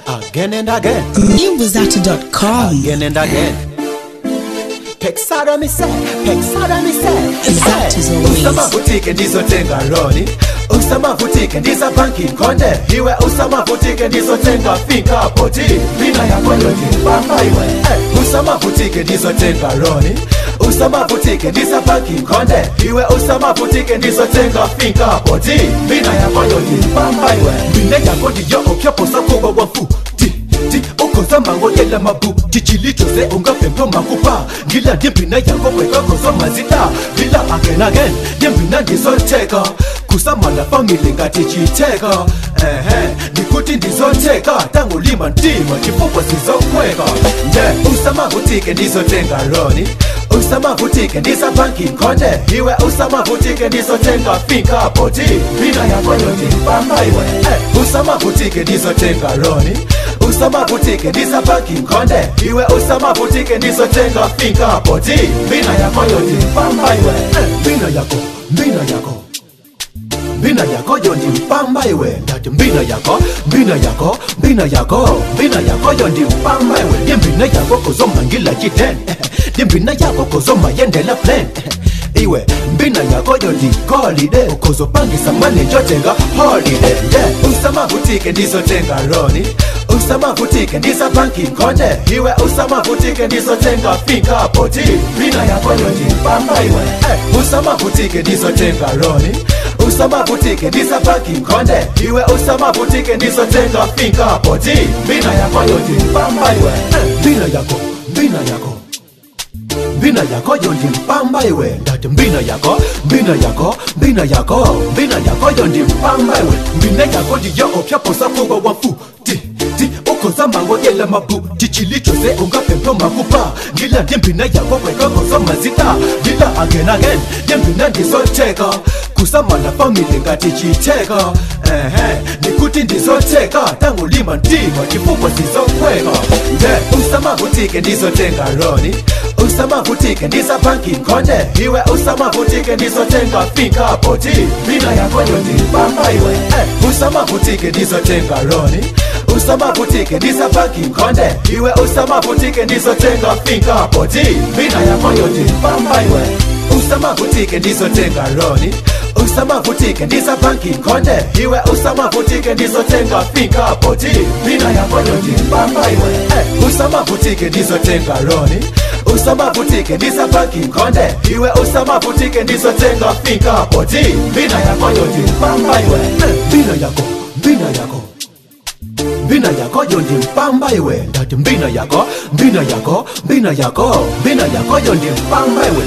Again and again. Nyimbozato.com. Again and again. Pexada me say. That is always. Usama boutique ndizo tenga roni. Usama boutique ndiza banki konde. Hiwe usama boutique ndizo tenga finka poti. Mina ya kondo jimbamba iwe. Usama boutique ndizo tenga roni. Usama boutique ndiza banki konde. Hiwe usama boutique ndizo tenga finka poti. Mina ya kondo jimbamba iwe. Mina ya kondi yo okyopo sakoba wafu. Ukoza mango yela mabu Chichilicho se unga fempo makupa Gila dimpina yako weka kozo mazita Gila again Dimpina ndizo teka Kusama na family ngati chiteka Nikuti ndizo teka Tangu lima ntima Chifukwa sizo kweka Usama butike ndizo tenga roni Usama butike ndiza banki konde Hiwe usama butike ndizo tenga finka poti Bina yako yote mpamba iwe Usama butike ndizo tenga roni Usama butike ndiza banki konde Iwe usama butike ndizo tenga finka poti Bina yako yote mpamba iwe Bina yako yondi mpamba iwe Ndati mbina yako yondi mpamba iwe Dimbina yako kozoma ngila jiten Dimbina yako kozoma yendela plan Iwe mbina yako yondi holiday Ukozo pangi samane jotenga holiday Usama butike ndizo tenga roni Usama butike ndiza banki konde Iwe usama butike ndizo tenga finka poti Bina yako yondi mpamba iwe Usama butike ndizo tenga roni Usama butike ndiza banki konde Iwe usama butike ndizo tenga finka poti Bina yako yondi mpamba iwe Bina yako yondi mpamba iwe Ndati mbina yako yondi mpamba iwe Mbina yako ndiyo opyapo sakuba wafu Ukoza mango yela mabu Chichilicho se unga pempo makupa Gila dimpina yako weka kozo mazita Gila again Dimpina ndizo teka Kusama na family ngati chiteka Nikuti ndizo teka Tangu lima ntima Chifukwa sizo kweka Usama butike ndizo tenga roni Usama butike ndiza banki konde Iwe usama butike ndizo tenga finka poti Bina yako yondi mpamba iwe Usama butike ndizo tenga roni Usama butike ndiza banki konde Iwe usama butike ndizo tenga finka poti Bina yako yondi mpamba iwe Usama butike ndizo tenga roni Usama butike ndiza banki konde Iwe usama butike ndizo tenga finka poti Bina yako yondi mpamba iwe Usama butike ndizo tenga roni Usama butike ndiza banki konde Iwe usama butike ndizo tenga finka poti Bina yako yondi mpamba iwe Bina yako yondi mpamba iwe Ndati mbina yako yondi mpamba iwe